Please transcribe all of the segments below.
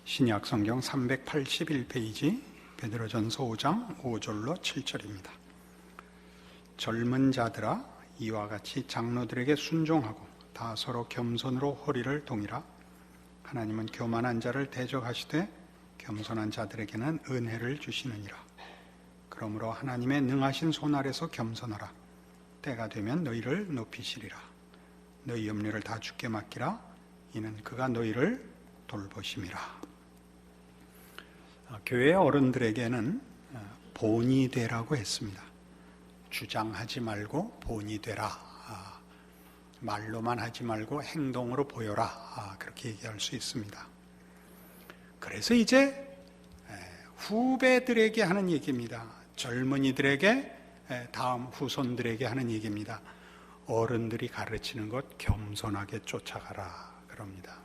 신약 성경 381페이지 베드로전서 5장 5절로 7절입니다. 젊은 자들아, 이와 같이 장로들에게 순종하고 다 서로 겸손으로 허리를 동이라. 하나님은 교만한 자를 대적하시되 겸손한 자들에게는 은혜를 주시느니라. 그러므로 하나님의 능하신 손 아래서 겸손하라. 때가 되면 너희를 높이시리라. 너희 염려를 다 주께 맡기라. 이는 그가 너희를 돌보심이라. 교회 어른들에게는 본이 되라고 했습니다. 주장하지 말고 본이 되라. 말로만 하지 말고 행동으로 보여라. 그렇게 얘기할 수 있습니다. 그래서 이제 후배들에게 하는 얘기입니다. 젊은이들에게, 다음 후손들에게 하는 얘기입니다. 어른들이 가르치는 것 겸손하게 쫓아가라 그럽니다.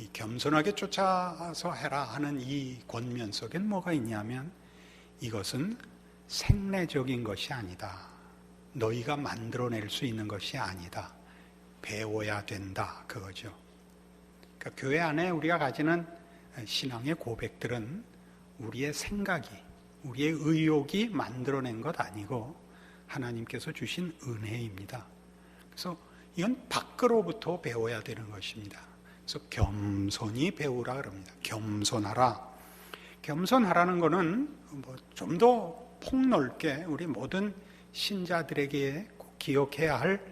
이 겸손하게 쫓아서 해라 하는 이 권면 속엔 뭐가 있냐면, 이것은 생내적인 것이 아니다. 너희가 만들어낼 수 있는 것이 아니다. 배워야 된다, 그거죠. 그러니까 교회 안에 우리가 가지는 신앙의 고백들은 우리의 생각이, 우리의 의욕이 만들어낸 것 아니고 하나님께서 주신 은혜입니다. 그래서 이건 밖으로부터 배워야 되는 것입니다. 그래서 겸손히 배우라 그럽니다. 겸손하라. 겸손하라는 것은 좀 더 폭넓게 우리 모든 신자들에게 꼭 기억해야 할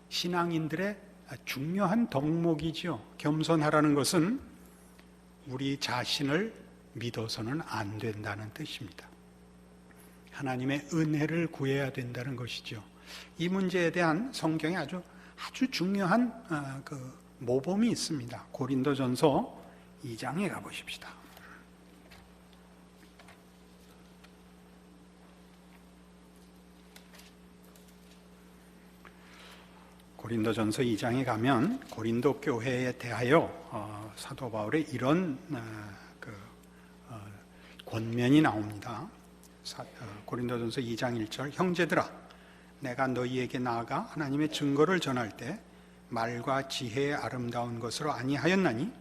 신앙인들의 중요한 덕목이죠. 겸손하라는 것은 우리 자신을 믿어서는 안 된다는 뜻입니다. 하나님의 은혜를 구해야 된다는 것이죠. 이 문제에 대한 성경에 아주 중요한 모범이 있습니다. 고린도전서 2장에 가보십시다. 고린도전서 2장에 가면 고린도 교회에 대하여 사도 바울의 이런 권면이 나옵니다. 고린도전서 2장 1절, 형제들아, 내가 너희에게 나아가 하나님의 증거를 전할 때 말과 지혜의 아름다운 것으로 아니하였나니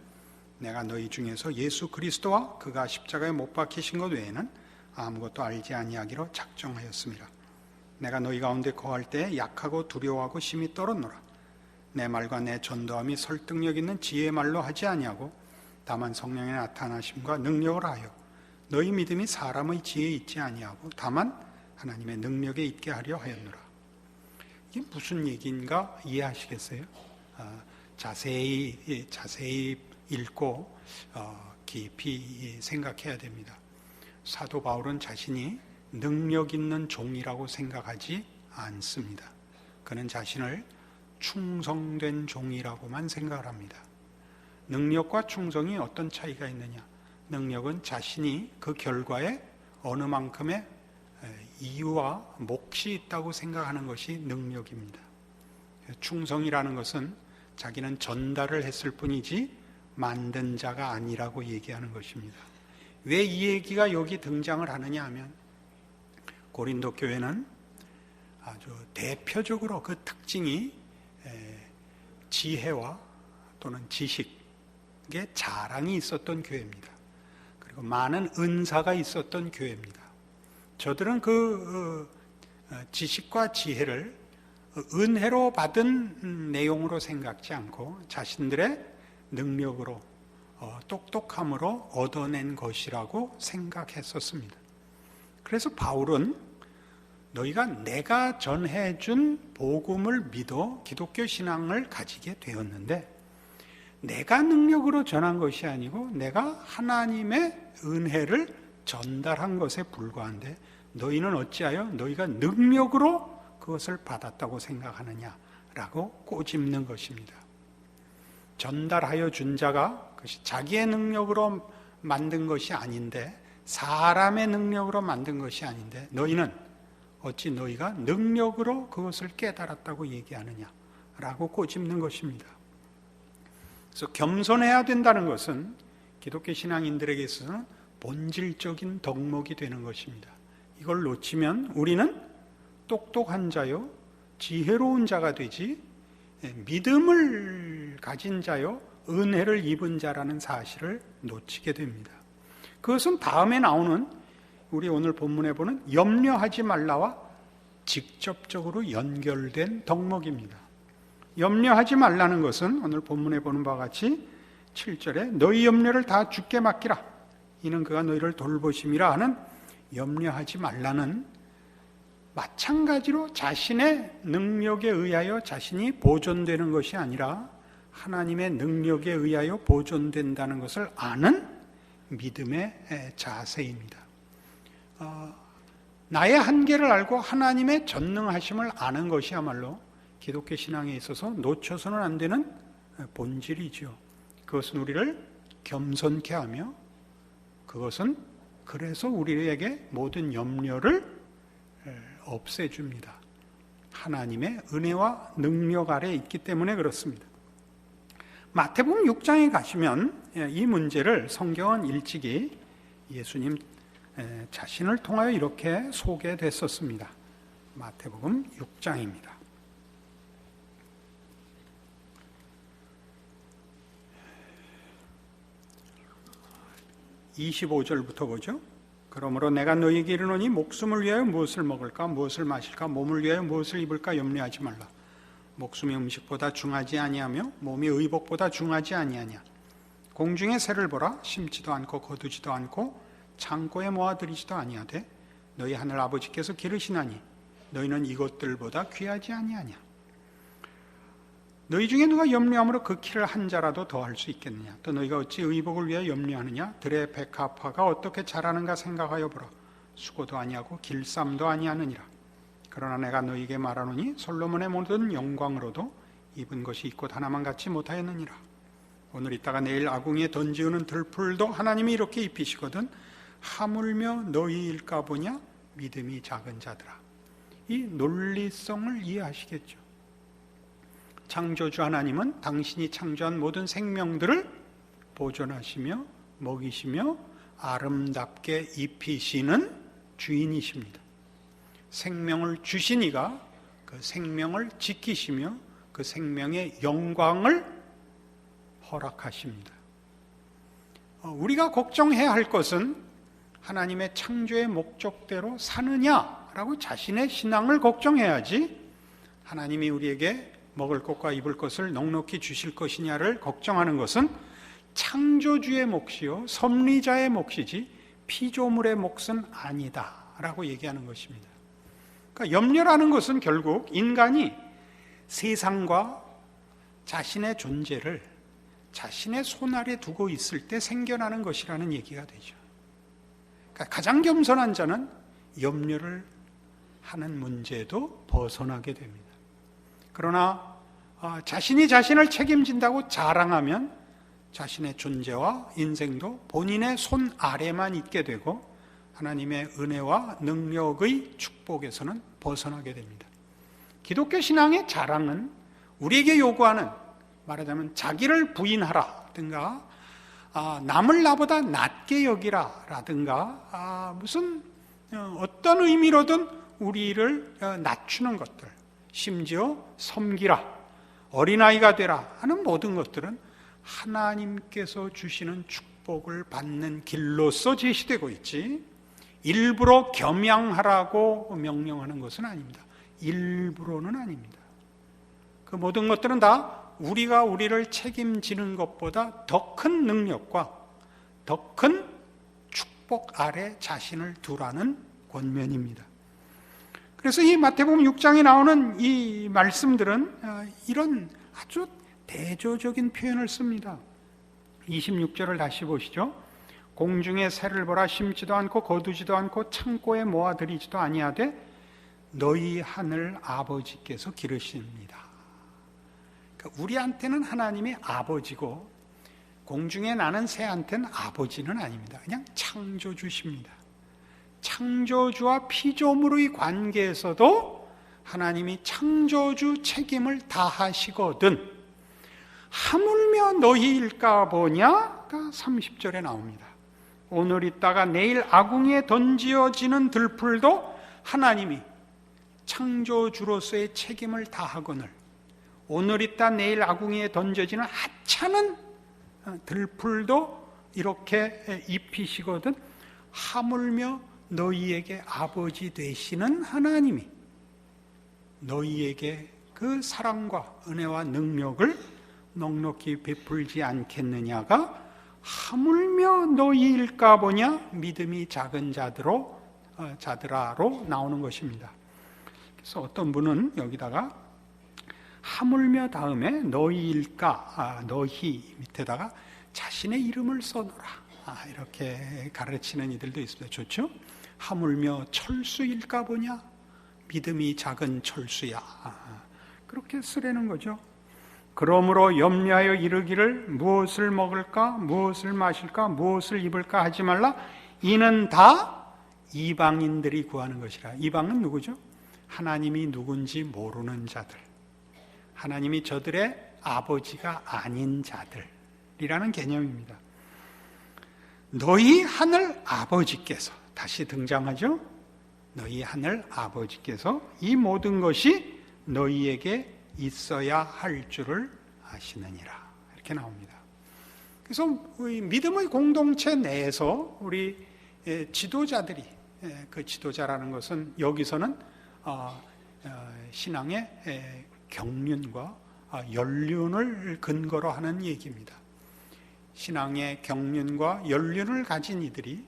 내가 너희 중에서 예수 그리스도와 그가 십자가에 못 박히신 것 외에는 아무것도 알지 아니하기로 작정하였습니다. 내가 너희 가운데 거할 때 약하고 두려워하고 심히 떨었노라. 내 말과 내 전도함이 설득력 있는 지혜의 말로 하지 아니하고 다만 성령의 나타나심과 능력을 하여 너희 믿음이 사람의 지혜에 있지 아니하고 다만 하나님의 능력에 있게 하려 하였노라. 이게 무슨 얘기인가 이해하시겠어요? 자세히 읽고 깊이 생각해야 됩니다. 사도 바울은 자신이 능력 있는 종이라고 생각하지 않습니다. 그는 자신을 충성된 종이라고만 생각을 합니다. 능력과 충성이 어떤 차이가 있느냐? 능력은 자신이 그 결과에 어느 만큼의 이유와 몫이 있다고 생각하는 것이 능력입니다. 충성이라는 것은 자기는 전달을 했을 뿐이지 만든 자가 아니라고 얘기하는 것입니다. 왜 이 얘기가 여기 등장을 하느냐 하면, 고린도 교회는 아주 대표적으로 그 특징이 지혜와 또는 지식의 자랑이 있었던 교회입니다. 그리고 많은 은사가 있었던 교회입니다. 저들은 그 지식과 지혜를 은혜로 받은 내용으로 생각지 않고 자신들의 능력으로 똑똑함으로 얻어낸 것이라고 생각했었습니다. 그래서 바울은 너희가 내가 전해준 복음을 믿어 기독교 신앙을 가지게 되었는데, 내가 능력으로 전한 것이 아니고 내가 하나님의 은혜를 전달한 것에 불과한데 너희는 어찌하여 너희가 능력으로 그것을 받았다고 생각하느냐라고 꼬집는 것입니다. 전달하여 준 자가 그것이 자기의 능력으로 만든 것이 아닌데, 사람의 능력으로 만든 것이 아닌데 너희는 어찌 너희가 능력으로 그것을 깨달았다고 얘기하느냐라고 꼬집는 것입니다. 그래서 겸손해야 된다는 것은 기독교 신앙인들에게 있어서는 본질적인 덕목이 되는 것입니다. 이걸 놓치면 우리는 똑똑한 자요, 지혜로운 자가 되지 믿음을 가진 자요, 은혜를 입은 자라는 사실을 놓치게 됩니다. 그것은 다음에 나오는 우리 오늘 본문에 보는 염려하지 말라와 직접적으로 연결된 덕목입니다. 염려하지 말라는 것은 오늘 본문에 보는 바와 같이 7절에 너희 염려를 다 주께 맡기라 이는 그가 너희를 돌보심이라 하는 염려하지 말라는 마찬가지로 자신의 능력에 의하여 자신이 보존되는 것이 아니라 하나님의 능력에 의하여 보존된다는 것을 아는 믿음의 자세입니다. 나의 한계를 알고 하나님의 전능하심을 아는 것이야말로 기독교 신앙에 있어서 놓쳐서는 안 되는 본질이죠. 그것은 우리를 겸손케 하며 그것은 그래서 우리에게 모든 염려를 없애줍니다. 하나님의 은혜와 능력 아래 있기 때문에 그렇습니다. 마태복음 6장에 가시면 이 문제를 성경은 일찍이 예수님 자신을 통하여 이렇게 소개됐었습니다. 마태복음 6장입니다. 25절부터 보죠. 그러므로 내가 너희에게 이르노니 목숨을 위하여 무엇을 먹을까 무엇을 마실까 몸을 위하여 무엇을 입을까 염려하지 말라. 목숨이 음식보다 중하지 아니하며 몸이 의복보다 중하지 아니하냐. 공중의 새를 보라. 심지도 않고 거두지도 않고 창고에 모아들이지도 아니하되 너희 하늘 아버지께서 기르시나니 너희는 이것들보다 귀하지 아니하냐. 너희 중에 누가 염려함으로 그 키를 한 자라도 더할 수 있겠느냐. 또 너희가 어찌 의복을 위하여 염려하느냐. 들의 백합화가 어떻게 자라는가 생각하여 보라. 수고도 아니하고 길쌈도 아니하느니라. 그러나 내가 너희에게 말하노니 솔로몬의 모든 영광으로도 입은 것이 이곳 하나만 같이 못하였느니라. 오늘 있다가 내일 아궁이에 던지우는 들풀도 하나님이 이렇게 입히시거든 하물며 너희일까 보냐. 믿음이 작은 자들아. 이 논리성을 이해하시겠죠. 창조주 하나님은 당신이 창조한 모든 생명들을 보존하시며 먹이시며 아름답게 입히시는 주인이십니다. 생명을 주신 이가 그 생명을 지키시며 그 생명의 영광을 허락하십니다. 우리가 걱정해야 할 것은 하나님의 창조의 목적대로 사느냐라고 자신의 신앙을 걱정해야지 하나님이 우리에게 먹을 것과 입을 것을 넉넉히 주실 것이냐를 걱정하는 것은 창조주의 몫이요 섭리자의 몫이지 피조물의 몫은 아니다라고 얘기하는 것입니다. 그러니까 염려라는 것은 결국 인간이 세상과 자신의 존재를 자신의 손 아래 두고 있을 때 생겨나는 것이라는 얘기가 되죠. 그러니까 가장 겸손한 자는 염려를 하는 문제도 벗어나게 됩니다. 그러나 자신이 자신을 책임진다고 자랑하면 자신의 존재와 인생도 본인의 손 아래만 있게 되고 하나님의 은혜와 능력의 축복에서는 벗어나게 됩니다. 기독교 신앙의 자랑은 우리에게 요구하는 말하자면 자기를 부인하라든가 남을 나보다 낮게 여기라라든가 무슨 어떤 의미로든 우리를 낮추는 것들 심지어 섬기라, 어린아이가 되라 하는 모든 것들은 하나님께서 주시는 축복을 받는 길로서 제시되고 있지 일부러 겸양하라고 명령하는 것은 아닙니다. 일부러는 아닙니다. 그 모든 것들은 다 우리가 우리를 책임지는 것보다 더 큰 능력과 더 큰 축복 아래 자신을 두라는 권면입니다. 그래서 이 마태복음 6장에 나오는 이 말씀들은 이런 아주 대조적인 표현을 씁니다. 26절을 다시 보시죠. 공중의 새를 보라. 심지도 않고 거두지도 않고 창고에 모아들이지도 아니하되 너희 하늘 아버지께서 기르십니다. 그러니까 우리한테는 하나님이 아버지고 공중에 나는 새한테는 아버지는 아닙니다. 그냥 창조주십니다. 창조주와 피조물의 관계에서도 하나님이 창조주 책임을 다하시거든 하물며 너희일까 보냐가 30절에 나옵니다. 오늘 있다가 내일 아궁이에 던지어지는 들풀도 하나님이 창조주로서의 책임을 다하거늘 오늘 있다 내일 아궁이에 던져지는 하찮은 들풀도 이렇게 입히시거든 하물며 너희에게 아버지 되시는 하나님이 너희에게 그 사랑과 은혜와 능력을 넉넉히 베풀지 않겠느냐가 하물며 너희일까 보냐 믿음이 작은 자들아로 나오는 것입니다. 그래서 어떤 분은 여기다가 하물며 다음에 너희일까 너희 밑에다가 자신의 이름을 써놓으라 이렇게 가르치는 이들도 있습니다. 좋죠? 하물며 철수일까 보냐 믿음이 작은 철수야 그렇게 쓰라는 거죠. 그러므로 염려하여 이르기를 무엇을 먹을까 무엇을 마실까 무엇을 입을까 하지 말라 이는 다 이방인들이 구하는 것이라. 이방은 누구죠? 하나님이 누군지 모르는 자들, 하나님이 저들의 아버지가 아닌 자들이라는 개념입니다. 너희 하늘 아버지께서 다시 등장하죠. 너희 하늘 아버지께서 이 모든 것이 너희에게 있어야 할 줄을 아시느니라 이렇게 나옵니다. 그래서 믿음의 공동체 내에서 우리 지도자들이 그 지도자라는 것은 여기서는 신앙의 경륜과 연륜을 근거로 하는 얘기입니다. 신앙의 경륜과 연륜을 가진 이들이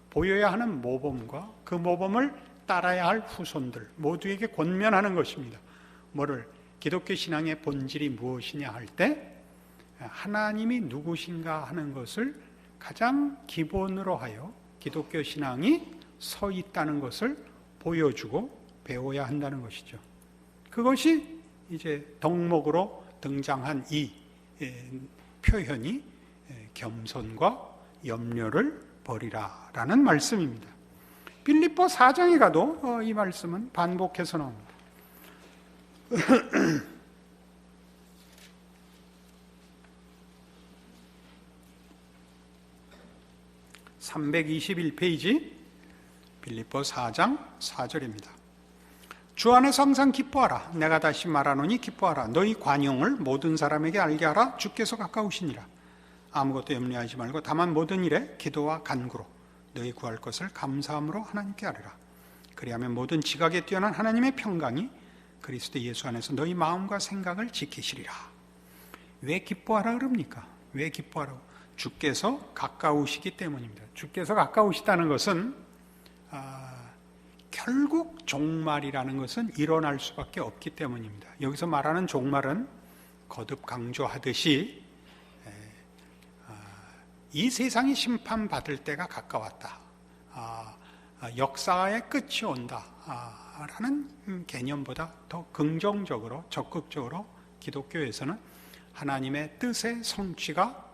보여야 하는 모범과 그 모범을 따라야 할 후손들 모두에게 권면하는 것입니다. 뭐를? 기독교 신앙의 본질이 무엇이냐 할 때 하나님이 누구신가 하는 것을 가장 기본으로 하여 기독교 신앙이 서 있다는 것을 보여주고 배워야 한다는 것이죠. 그것이 이제 덕목으로 등장한 이 표현이 겸손과 염려를 버리라라는 말씀입니다. 빌립보 4장에 가도 이 말씀은 반복해서 나옵니다. 321페이지 빌립보 4장 4절입니다. 주 안에서 항상 기뻐하라. 내가 다시 말하노니 기뻐하라. 너희 관용을 모든 사람에게 알게 하라. 주께서 가까우시니라. 아무것도 염려하지 말고 다만 모든 일에 기도와 간구로 너희 구할 것을 감사함으로 하나님께 아뢰라. 그리하면 모든 지각에 뛰어난 하나님의 평강이 그리스도 예수 안에서 너희 마음과 생각을 지키시리라. 왜 기뻐하라 그럽니까? 왜 기뻐하라고? 주께서 가까우시기 때문입니다. 주께서 가까우시다는 것은 결국 종말이라는 것은 일어날 수밖에 없기 때문입니다. 여기서 말하는 종말은 거듭 강조하듯이 이 세상이 심판받을 때가 가까웠다. 역사의 끝이 온다. 라는 개념보다 더 긍정적으로 적극적으로 기독교에서는 하나님의 뜻의 성취가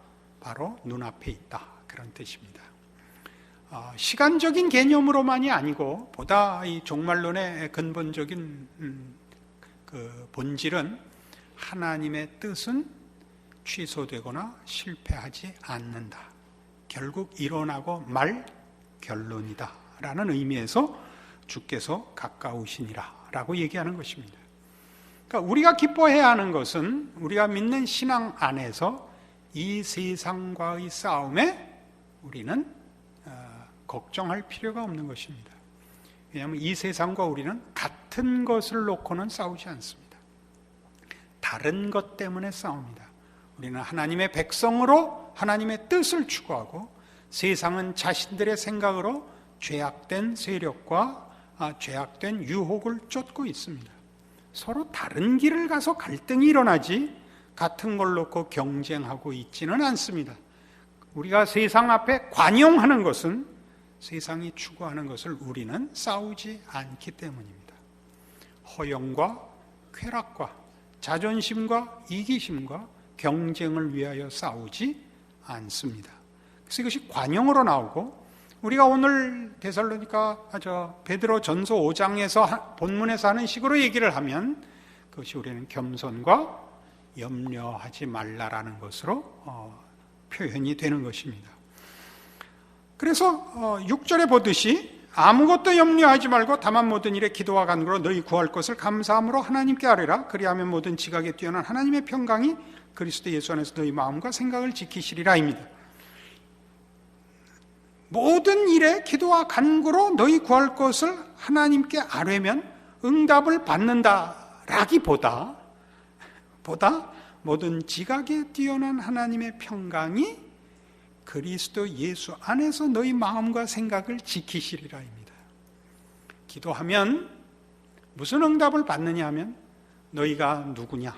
바로 눈앞에 있다. 그런 뜻입니다. 시간적인 개념으로만이 아니고 보다 이 종말론의 근본적인 그 본질은 하나님의 뜻은 취소되거나 실패하지 않는다. 결국 일어나고 말 결론이다 라는 의미에서 주께서 가까우시니라 라고 얘기하는 것입니다. 그러니까 우리가 기뻐해야 하는 것은 우리가 믿는 신앙 안에서 이 세상과의 싸움에 우리는 걱정할 필요가 없는 것입니다. 왜냐하면 이 세상과 우리는 같은 것을 놓고는 싸우지 않습니다. 다른 것 때문에 싸웁니다. 우리는 하나님의 백성으로 하나님의 뜻을 추구하고 세상은 자신들의 생각으로 죄악된 세력과 죄악된 유혹을 쫓고 있습니다. 서로 다른 길을 가서 갈등이 일어나지 같은 걸 놓고 경쟁하고 있지는 않습니다. 우리가 세상 앞에 관용하는 것은 세상이 추구하는 것을 우리는 싸우지 않기 때문입니다. 허영과 쾌락과 자존심과 이기심과 경쟁을 위하여 싸우지 않습니다. 그래서 이것이 관용으로 나오고 우리가 오늘 베드로 전서 5장에서 본문에서 하는 식으로 얘기를 하면 그것이 우리는 겸손과 염려하지 말라라는 것으로 표현이 되는 것입니다. 그래서 6절에 보듯이 아무것도 염려하지 말고 다만 모든 일에 기도와 간구로 너희 구할 것을 감사함으로 하나님께 아뢰라. 그리하면 모든 지각에 뛰어난 하나님의 평강이 그리스도 예수 안에서 너희 마음과 생각을 지키시리라입니다. 모든 일에 기도와 간구로 너희 구할 것을 하나님께 아뢰면 응답을 받는다라기보다 모든 지각에 뛰어난 하나님의 평강이 그리스도 예수 안에서 너희 마음과 생각을 지키시리라입니다. 기도하면 무슨 응답을 받느냐 하면 너희가 누구냐?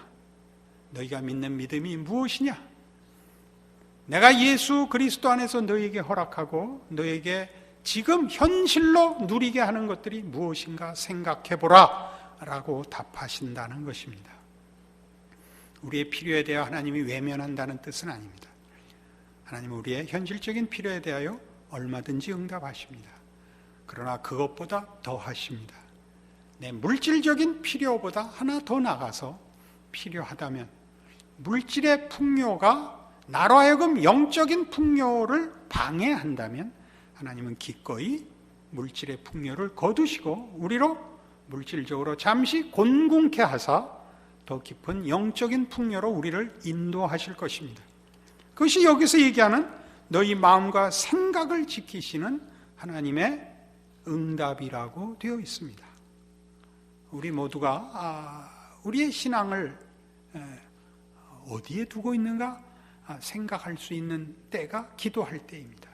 너희가 믿는 믿음이 무엇이냐? 내가 예수 그리스도 안에서 너희에게 허락하고 너희에게 지금 현실로 누리게 하는 것들이 무엇인가 생각해보라 라고 답하신다는 것입니다. 우리의 필요에 대하여 하나님이 외면한다는 뜻은 아닙니다. 하나님은 우리의 현실적인 필요에 대하여 얼마든지 응답하십니다. 그러나 그것보다 더 하십니다. 내 물질적인 필요보다 하나 더 나가서 필요하다면 물질의 풍요가 나로 하여금 영적인 풍요를 방해한다면 하나님은 기꺼이 물질의 풍요를 거두시고 우리로 물질적으로 잠시 곤궁케 하사 더 깊은 영적인 풍요로 우리를 인도하실 것입니다. 그것이 여기서 얘기하는 너희 마음과 생각을 지키시는 하나님의 응답이라고 되어 있습니다. 우리 모두가 우리의 신앙을 어디에 두고 있는가 생각할 수 있는 때가 기도할 때입니다.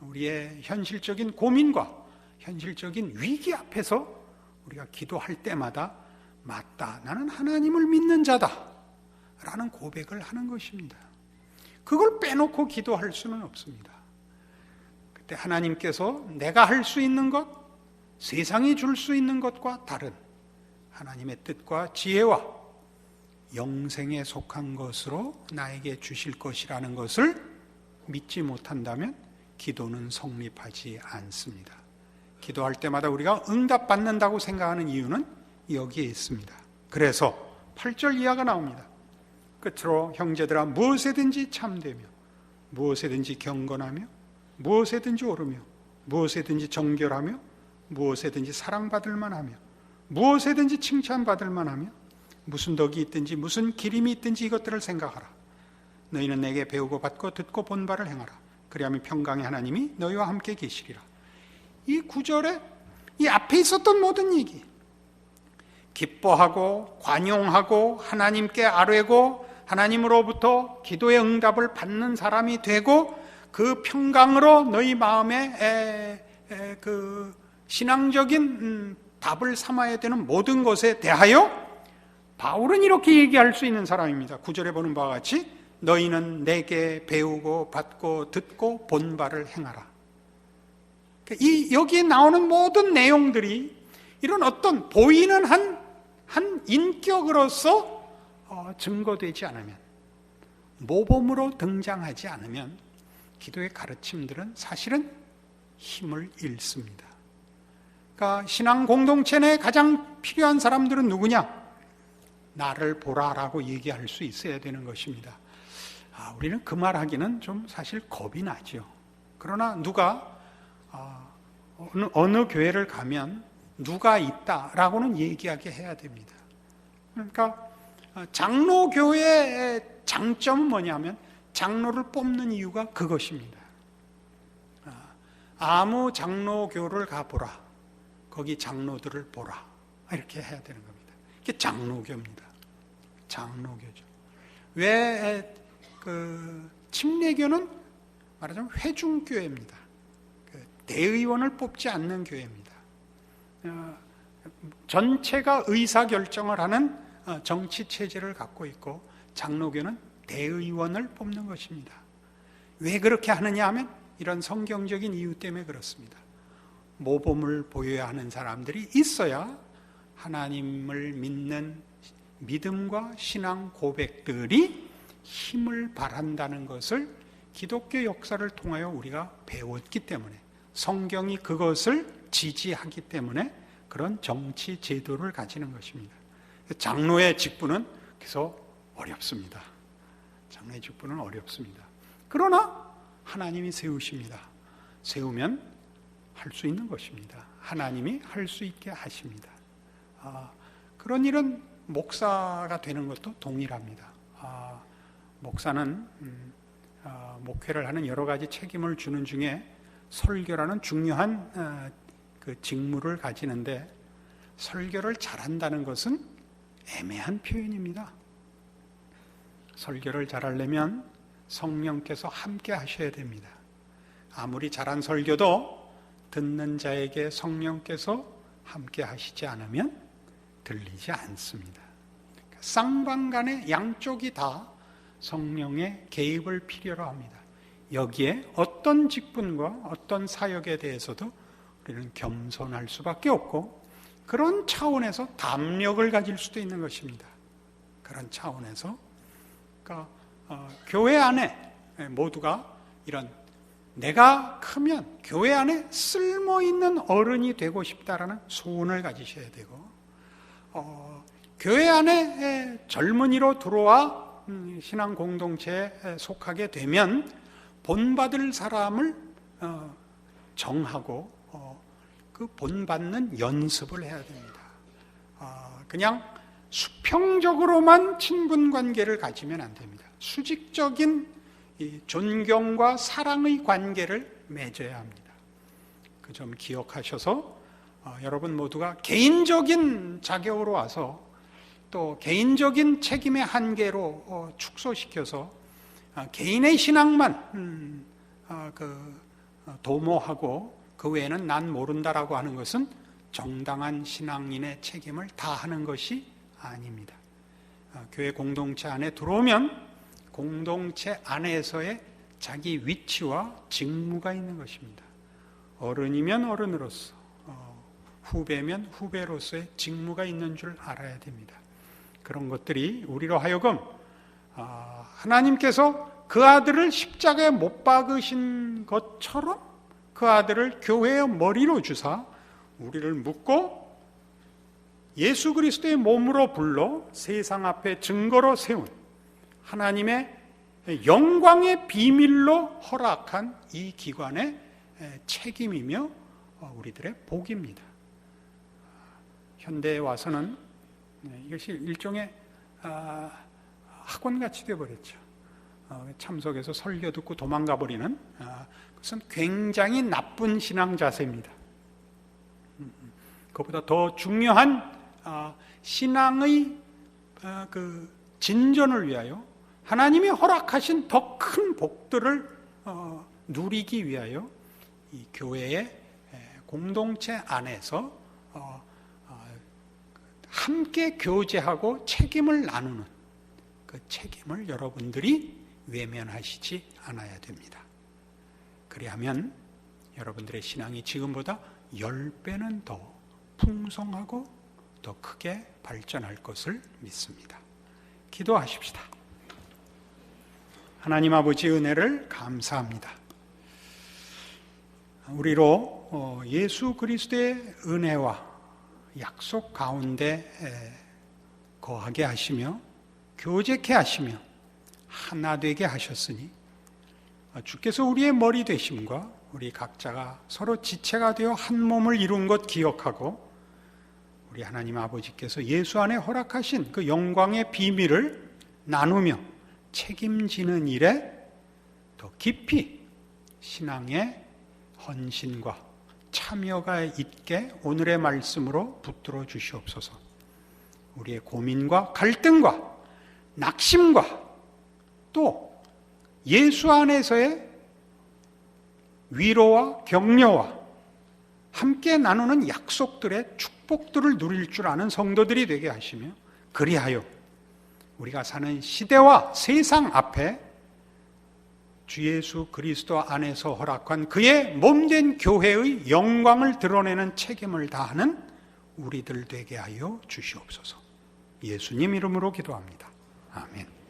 우리의 현실적인 고민과 현실적인 위기 앞에서 우리가 기도할 때마다 맞다, 나는 하나님을 믿는 자다 라는 고백을 하는 것입니다. 그걸 빼놓고 기도할 수는 없습니다. 그때 하나님께서 내가 할 수 있는 것, 세상이 줄 수 있는 것과 다른 하나님의 뜻과 지혜와 영생에 속한 것으로 나에게 주실 것이라는 것을 믿지 못한다면 기도는 성립하지 않습니다. 기도할 때마다 우리가 응답받는다고 생각하는 이유는 여기에 있습니다. 그래서 8절 이하가 나옵니다. 끝으로 형제들아 무엇에든지 참되며 무엇에든지 경건하며 무엇에든지 오르며 무엇에든지 정결하며 무엇에든지 사랑받을 만하며 무엇에든지 칭찬받을 만하며 무슨 덕이 있든지 무슨 기림이 있든지 이것들을 생각하라. 너희는 내게 배우고 받고 듣고 본 바를 행하라. 그리하면 평강의 하나님이 너희와 함께 계시리라. 이 구절에 이 앞에 있었던 모든 얘기, 기뻐하고 관용하고 하나님께 아뢰고 하나님으로부터 기도의 응답을 받는 사람이 되고 그 평강으로 너희 마음에 그 신앙적인 답을 삼아야 되는 모든 것에 대하여 바울은 이렇게 얘기할 수 있는 사람입니다. 9절에 보는 바와 같이 너희는 내게 배우고 받고 듣고 본 바를 행하라. 여기에 나오는 모든 내용들이 이런 어떤 보이는 한 인격으로서 증거되지 않으면, 모범으로 등장하지 않으면 기도의 가르침들은 사실은 힘을 잃습니다. 그러니까 신앙 공동체 내에 가장 필요한 사람들은 누구냐? 나를 보라라고 얘기할 수 있어야 되는 것입니다. 우리는 그 말하기는 좀 사실 겁이 나죠. 그러나 누가 어느 교회를 가면 누가 있다라고는 얘기하게 해야 됩니다. 그러니까 장로교회의 장점은 뭐냐면 장로를 뽑는 이유가 그것입니다. 아무 장로교를 가보라. 거기 장로들을 보라. 이렇게 해야 되는 겁니다. 이게 장로교입니다. 장로교죠. 왜 침례교는 말하자면 회중교회입니다. 대의원을 뽑지 않는 교회입니다. 전체가 의사결정을 하는 정치 체제를 갖고 있고 장로교는 대의원을 뽑는 것입니다. 왜 그렇게 하느냐 하면 이런 성경적인 이유 때문에 그렇습니다. 모범을 보여야 하는 사람들이 있어야 하나님을 믿는 믿음과 신앙 고백들이 힘을 발한다는 것을 기독교 역사를 통하여 우리가 배웠기 때문에, 성경이 그것을 지지하기 때문에 그런 정치 제도를 가지는 것입니다. 장로의 직분은 그래서 어렵습니다. 장로의 직분은 어렵습니다. 그러나 하나님이 세우십니다. 세우면 할 수 있는 것입니다. 하나님이 할 수 있게 하십니다. 그런 일은 목사가 되는 것도 동일합니다. 목사는 목회를 하는 여러 가지 책임을 주는 중에 설교라는 중요한 그 직무를 가지는데, 설교를 잘한다는 것은 애매한 표현입니다. 설교를 잘하려면 성령께서 함께 하셔야 됩니다. 아무리 잘한 설교도 듣는 자에게 성령께서 함께 하시지 않으면 들리지 않습니다. 쌍방간의 양쪽이 다 성령의 개입을 필요로 합니다. 여기에 어떤 직분과 어떤 사역에 대해서도 우리는 겸손할 수밖에 없고, 그런 차원에서 담력을 가질 수도 있는 것입니다. 그런 차원에서 그러니까 교회 안에 모두가 이런 내가 크면 교회 안에 쓸모있는 어른이 되고 싶다라는 소원을 가지셔야 되고, 교회 안에 젊은이로 들어와 신앙 공동체에 속하게 되면 본받을 사람을 정하고 그 본받는 연습을 해야 됩니다. 그냥 수평적으로만 친분 관계를 가지면 안 됩니다. 수직적인 이 존경과 사랑의 관계를 맺어야 합니다. 그 점 기억하셔서 여러분 모두가 개인적인 자격으로 와서 또 개인적인 책임의 한계로 축소시켜서 개인의 신앙만 도모하고 그 외에는 난 모른다라고 하는 것은 정당한 신앙인의 책임을 다하는 것이 아닙니다. 교회 공동체 안에 들어오면 공동체 안에서의 자기 위치와 직무가 있는 것입니다. 어른이면 어른으로서, 후배면 후배로서의 직무가 있는 줄 알아야 됩니다. 그런 것들이 우리로 하여금 하나님께서 그 아들을 십자가에 못 박으신 것처럼 그 아들을 교회의 머리로 주사 우리를 묶고 예수 그리스도의 몸으로 불러 세상 앞에 증거로 세운 하나님의 영광의 비밀로 허락한 이 기관의 책임이며 우리들의 복입니다. 현대에 와서는 이것이 일종의 학원같이 되어버렸죠. 참석해서 설교 듣고 도망가 버리는 그것은 굉장히 나쁜 신앙 자세입니다. 그것보다 더 중요한 신앙의 그 진전을 위하여 하나님이 허락하신 더 큰 복들을 누리기 위하여 이 교회의 공동체 안에서 함께 교제하고 책임을 나누는 그 책임을 여러분들이 외면하시지 않아야 됩니다. 그리하면 여러분들의 신앙이 지금보다 10배는 더 풍성하고 더 크게 발전할 것을 믿습니다. 기도하십시다. 하나님 아버지 은혜를 감사합니다. 우리로 예수 그리스도의 은혜와 약속 가운데 거하게 하시며 교제케 하시며 하나 되게 하셨으니 주께서 우리의 머리 되심과 우리 각자가 서로 지체가 되어 한 몸을 이룬 것 기억하고 우리 하나님 아버지께서 예수 안에 허락하신 그 영광의 비밀을 나누며 책임지는 일에 더 깊이 신앙의 헌신과 참여가 있게 오늘의 말씀으로 붙들어 주시옵소서. 우리의 고민과 갈등과 낙심과 또 예수 안에서의 위로와 격려와 함께 나누는 약속들의 축복들을 누릴 줄 아는 성도들이 되게 하시며 그리하여 우리가 사는 시대와 세상 앞에 주 예수 그리스도 안에서 허락한 그의 몸된 교회의 영광을 드러내는 책임을 다하는 우리들 되게 하여 주시옵소서. 예수님 이름으로 기도합니다. 아멘.